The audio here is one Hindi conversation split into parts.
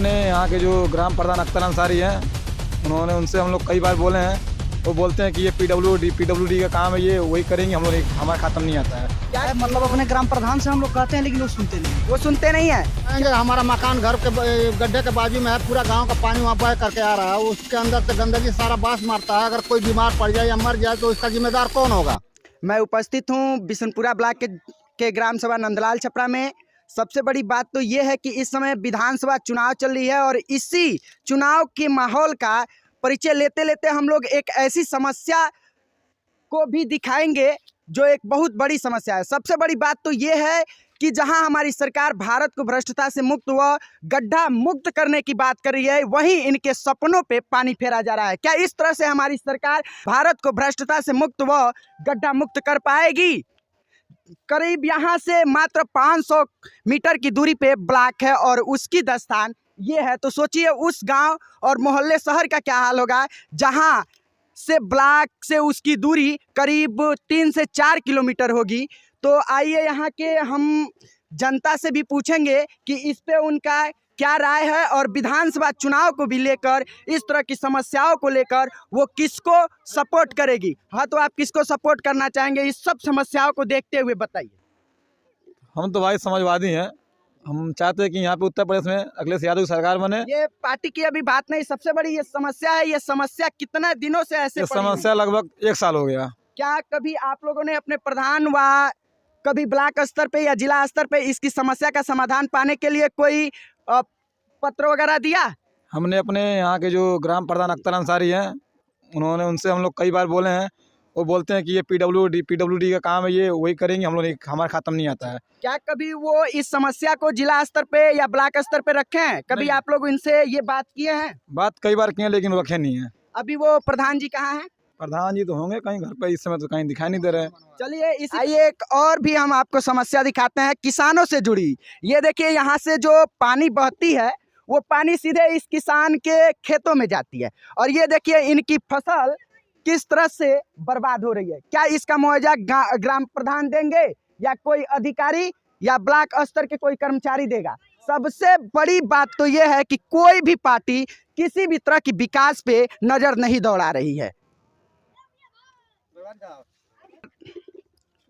अपने यहाँ के जो ग्राम प्रधान अख्तर अंसारी हैं, उनसे हम लोग कई बार बोले हैं। वो बोलते हैं कि ये पीडब्ल्यूडी का काम है, ये वही करेंगे, हम लोग हमारा खाता नहीं आता है। क्या है मतलब अपने ग्राम प्रधान से हम लोग कहते हैं लेकिन वो सुनते नहीं है। हमारा मकान घर के गड्ढे के बाजू में है, पूरा गांव का पानी वहाँ बह करके आ रहा है, उसके अंदर से गंदगी सारा बांस मारता है। अगर कोई बीमार पड़ जाए या मर जाए तो इसका जिम्मेदार कौन होगा? मैं उपस्थित हूँ बिशनपुरा ब्लॉक के ग्राम सभा नंदलाल छपरा में। सबसे बड़ी बात तो ये है कि इस समय विधानसभा चुनाव चल रही है और इसी चुनाव के माहौल का परिचय लेते लेते हम लोग एक ऐसी समस्या को भी दिखाएंगे जो एक बहुत बड़ी समस्या है। सबसे बड़ी बात तो ये है कि जहां हमारी सरकार भारत को भ्रष्टता से मुक्त व गड्ढा मुक्त करने की बात कर रही है, वहीं इनके सपनों पे पानी फेरा जा रहा है। क्या इस तरह से हमारी सरकार भारत को भ्रष्टता से मुक्त व गड्ढा मुक्त कर पाएगी? करीब यहाँ से मात्र 500 मीटर की दूरी पे ब्लॉक है और उसकी दस्तान ये है। तो सोचिए उस गांव और मोहल्ले शहर का क्या हाल होगा जहां से ब्लॉक से उसकी दूरी करीब 3 से 4 किलोमीटर होगी। तो आइए यहाँ के हम जनता से भी पूछेंगे कि इस पे उनका क्या राय है और विधानसभा चुनाव को भी लेकर, इस तरह की समस्याओं को लेकर वो किसको सपोर्ट करेगी। हाँ, तो आप किसको सपोर्ट करना चाहेंगे इस सब समस्याओं को देखते हुए, बताइए। हम तो भाई समाजवादी हैं। हम चाहते हैं कि यहाँ पे उत्तर प्रदेश में अखिलेश यादव की सरकार बने। ये पार्टी की अभी बात नहीं, सबसे बड़ी ये समस्या है। ये समस्या कितने दिनों से ऐसे पड़ी हुई है? समस्या लगभग 1 साल हो गया। क्या कभी आप लोगों ने अपने प्रधान व कभी ब्लॉक स्तर पे या जिला स्तर पे इसकी समस्या का समाधान पाने के लिए कोई पत्र वगैरह दिया? हमने अपने यहाँ के जो ग्राम प्रधान अख्तर अंसारी हैं, उनसे हम लोग कई बार बोले हैं। वो बोलते हैं कि ये पीडब्ल्यूडी का काम है, ये वही करेंगे, हम लोग हमारा खाता नहीं आता है। क्या कभी वो इस समस्या को जिला स्तर पे या ब्लॉक स्तर पे रखे हैं? कभी आप लोग इनसे ये बात किए हैं? बात कई बार किए लेकिन रखे नहीं है। अभी वो प्रधान जी कहाँ हैं? प्रधान जी तो होंगे कहीं घर पे, इस समय तो कहीं दिखाई नहीं दे रहे हैं। चलिए आइए एक और भी हम आपको समस्या दिखाते हैं किसानों से जुड़ी। ये देखिए यहाँ से जो पानी बहती है वो पानी सीधे इस किसान के खेतों में जाती है और ये देखिए इनकी फसल किस तरह से बर्बाद हो रही है। क्या इसका मुआवजा ग्राम प्रधान देंगे या कोई अधिकारी या ब्लॉक स्तर के कोई कर्मचारी देगा? सबसे बड़ी बात तो ये है कि कोई भी पार्टी किसी भी तरह की विकास पे नजर नहीं दौड़ा रही है।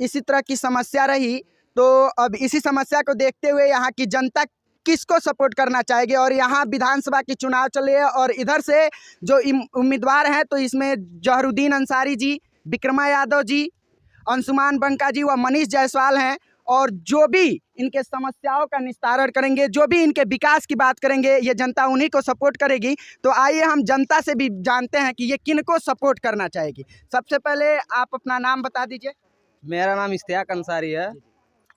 इसी तरह की समस्या रही तो अब इसी समस्या को देखते हुए यहाँ की जनता किसको सपोर्ट करना चाहेगी। और यहाँ विधानसभा की चुनाव चले हैं और इधर से जो उम्मीदवार हैं तो इसमें जहरुद्दीन अंसारी जी, विक्रमा यादव जी, अंशुमान बंका जी व मनीष जायसवाल हैं। और जो भी इनके समस्याओं का निस्तारण करेंगे, जो भी इनके विकास की बात करेंगे, ये जनता उन्हीं को सपोर्ट करेगी। तो आइए हम जनता से भी जानते हैं कि ये किनको सपोर्ट करना चाहेगी। सबसे पहले आप अपना नाम बता दीजिए। मेरा नाम इश्तियाक अंसारी है।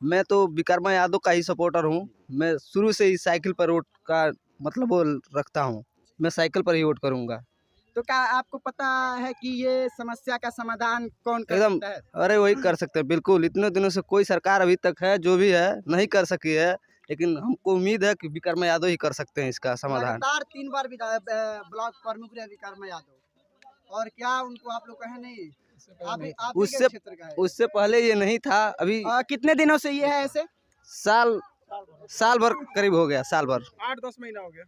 मैं तो विक्रमा यादव का ही सपोर्टर हूँ। मैं शुरू से ही साइकिल पर वोट का मतलब वो रखता हूँ। मैं साइकिल पर ही वोट करूँगा। तो क्या आपको पता है कि ये समस्या का समाधान कौन कर एकदम, सकता है? अरे वही कर सकते हैं बिल्कुल। इतने दिनों से कोई सरकार अभी तक है जो भी है नहीं कर सकी है, लेकिन हमको उम्मीद है कि विक्रमा यादव ही कर सकते हैं इसका समाधान। लगातार 3 बार ब्लॉक प्रमुख रहे विक्रमा यादव, और क्या उनको आप लोग कहे नहीं? आप उससे क्षेत्र का है। उससे पहले ये नहीं था। अभी कितने दिनों से ये है ऐसे? साल भर करीब हो गया, साल भर 8-10 महीना हो गया।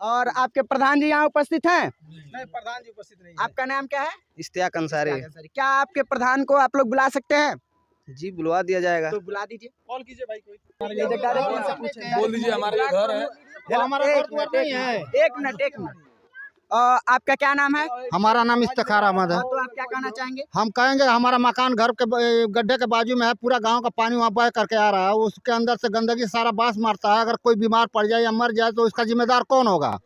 और आपके प्रधान जी यहाँ उपस्थित हैं? नहीं, प्रधान जी उपस्थित नहीं। आपका नाम क्या है? इश्तियाक अंसारी। क्या आपके प्रधान को आप लोग बुला सकते हैं? जी बुलवा दिया जाएगा। तो बुला दीजिए, कॉल कीजिए भाई कोई। बोल दीजिए हमारा घर है। एक मिनट। आपका क्या नाम है? हमारा नाम इफ्तिखार अहमद है। तो आप क्या कहना चाहेंगे? हम कहेंगे हमारा मकान घर के गड्ढे के बाजू में है, पूरा गांव का पानी वहाँ बह करके आ रहा है, उसके अंदर से गंदगी सारा बांस मारता है। अगर कोई बीमार पड़ जाए या मर जाए तो इसका जिम्मेदार कौन होगा?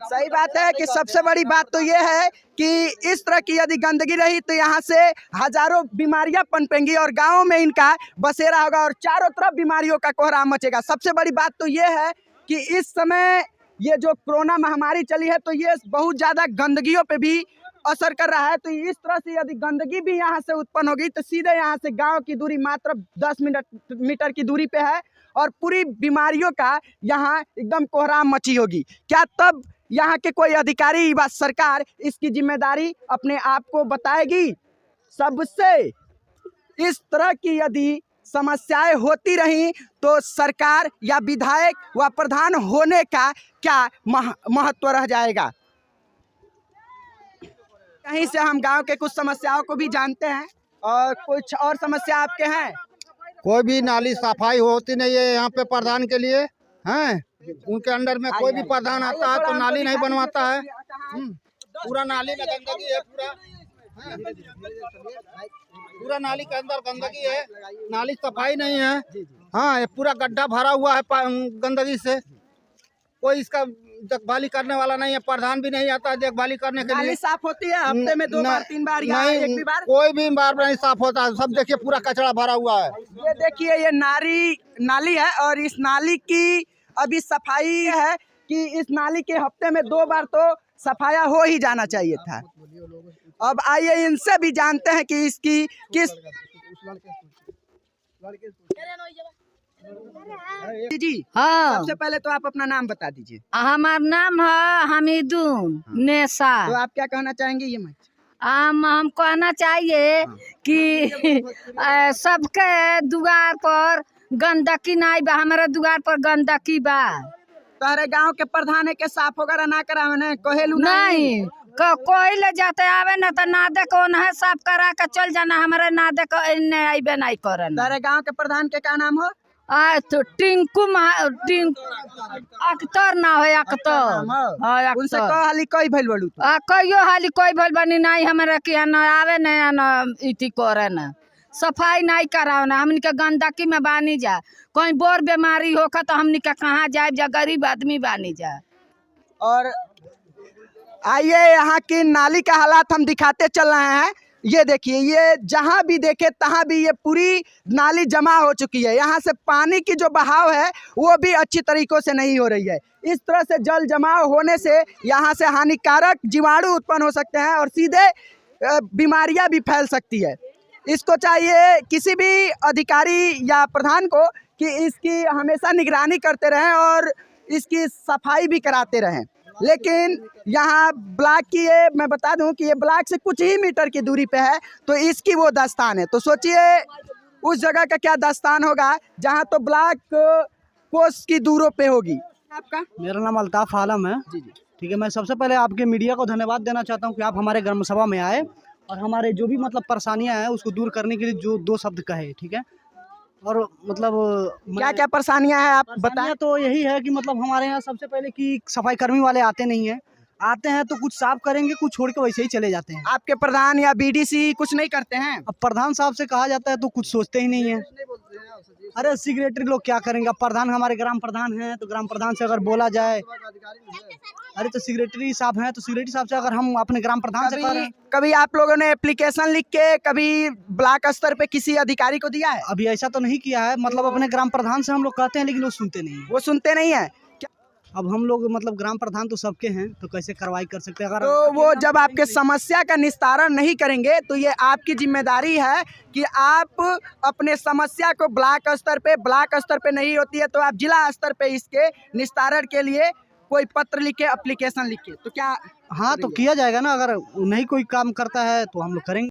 सही बात है कि सबसे बड़ी बात तो ये है कि इस तरह की यदि गंदगी रही तो यहाँ से हजारों बीमारियां पनपेंगी और गाँव में इनका बसेरा होगा और चारों तरफ बीमारियों का कोहराम मचेगा। सबसे बड़ी बात तो ये है कि इस समय ये जो कोरोना महामारी चली है तो ये बहुत ज़्यादा गंदगियों पे भी असर कर रहा है। तो इस तरह से यदि गंदगी भी यहाँ से उत्पन्न होगी तो सीधे यहाँ से गांव की दूरी मात्र 10 मीटर की दूरी पे है और पूरी बीमारियों का यहाँ एकदम कोहराम मची होगी। क्या तब यहाँ के कोई अधिकारी व सरकार इसकी जिम्मेदारी अपने आप को बताएगी? सबसे इस तरह की यदि समस्याएं होती रहीं तो सरकार या विधायक व प्रधान होने का क्या महत्व रह जाएगा। कहीं से हम गांव के कुछ समस्याओं को भी जानते हैं और कुछ और समस्या आपके हैं। कोई भी नाली सफाई होती नहीं है यहाँ पे प्रधान के लिए हैं। उनके अंडर में कोई भी प्रधान आता है तो नाली नहीं बनवाता है। पूरा नाली में गंदगी है, पूरा नाली के अंदर गंदगी है, नाली सफाई नहीं है। हाँ, ये पूरा गड्ढा भरा हुआ है गंदगी से। कोई इसका देखभाली करने वाला नहीं है, प्रधान भी नहीं आता है देखभाली करने के लिए। नाली साफ होती है हफ्ते में 2 बार 3 बार या एक भी बार? कोई भी बार नहीं साफ होता है। सब देखिए पूरा कचरा भरा हुआ है। ये देखिए ये नाली है और इस नाली की अभी सफाई है कि इस नाली के हफ्ते में 2 बार तो सफाया हो ही जाना चाहिए था। अब आइए इनसे भी जानते हैं कि इसकी किस जी। हाँ, सबसे पहले तो आप अपना नाम बता दीजिए। हमार नाम है हमीदुन नेसा। तो आप क्या कहना चाहेंगे ये मत? हम कहना चाहिए कि सबके द्वार पर गंदगी नहीं बा, हमारे द्वार पर गंदगी बा। तहरे गांव के प्रधान के साफ वगैरह ना करावे ने कहेलू नहीं कोई ले जाते आवे न तो नादे को है साफ करा के चल जाना, हमारे नादे को आइबे नहीं करे। तहरे गांव के प्रधान के क्या नाम हो? तो टिंकू अख्तर ना हो अख्तर। उनसे कह हाली कई भइल बड़ू तो? कहियो हाली कोई भइल बनी नहीं, हमारे के न आवे न इति करे न सफाई नहीं कराओ ना। हमनी के गंदगी में बानी जा, कोई बोर बीमारी होकर तो हमनी के कहाँ जाए जा, गरीब आदमी बानी जा। और आइए यहाँ की नाली का हालात हम दिखाते चल रहे हैं। ये देखिए, ये जहाँ भी देखे तहाँ भी ये पूरी नाली जमा हो चुकी है। यहाँ से पानी की जो बहाव है वो भी अच्छी तरीकों से नहीं हो रही है। इस तरह से जल जमाव होने से यहाँ से हानिकारक जीवाणु उत्पन्न हो सकते हैं और सीधे बीमारियाँ भी फैल सकती है। इसको चाहिए किसी भी अधिकारी या प्रधान को कि इसकी हमेशा निगरानी करते रहें और इसकी सफाई भी कराते रहें। लेकिन यहाँ ब्लॉक की ये मैं बता दूं कि ये ब्लॉक से कुछ ही मीटर की दूरी पे है, तो इसकी वो दास्तान है। तो सोचिए उस जगह का क्या दास्तान होगा जहाँ तो ब्लॉक कोस की दूरों पे होगी। आपका? मेरा नाम अल्ताफ आलम है। जी जी। ठीक है, मैं सबसे पहले आपके मीडिया को धन्यवाद देना चाहता हूँ कि आप हमारे ग्राम सभा में आए और हमारे जो भी मतलब परेशानियाँ हैं उसको दूर करने के लिए जो 2 शब्द कहे। ठीक है, और मतलब क्या क्या परेशानियां हैं आप बताएं। तो यही है कि मतलब हमारे यहाँ सबसे पहले कि सफाई कर्मी वाले आते नहीं हैं, आते हैं तो कुछ साफ करेंगे, कुछ छोड़ के वैसे ही चले जाते हैं। आपके प्रधान या बीडीसी कुछ नहीं करते हैं? अब प्रधान साहब से कहा जाता है तो कुछ सोचते ही नहीं है। अरे सेक्रेटरी लोग क्या करेंगे, अब प्रधान हमारे ग्राम प्रधान हैं तो ग्राम प्रधान से अगर बोला जाए, अरे तो सेक्रेटरी साहब हैं तो सेक्रेटरी साहब से अगर हम अपने ग्राम प्रधान से करें। कभी आप लोगों ने एप्लीकेशन लिख के कभी ब्लॉक स्तर पे किसी अधिकारी को दिया है? अभी ऐसा तो नहीं किया है, मतलब अपने ग्राम प्रधान से हम लोग कहते हैं लेकिन वो सुनते नहीं है। वो सुनते नहीं है। अब हम लोग मतलब ग्राम प्रधान तो सबके हैं तो कैसे कार्रवाई कर सकते हैं? अगर तो वो जब आपके समस्या का निस्तारण नहीं करेंगे तो ये आपकी जिम्मेदारी है कि आप अपने समस्या को ब्लॉक स्तर पे नहीं होती है तो आप जिला स्तर पे इसके निस्तारण के लिए कोई पत्र लिखे, एप्लीकेशन लिखे। तो क्या? हाँ, तो किया जाएगा ना। अगर नहीं कोई काम करता है तो हम लोग करेंगे।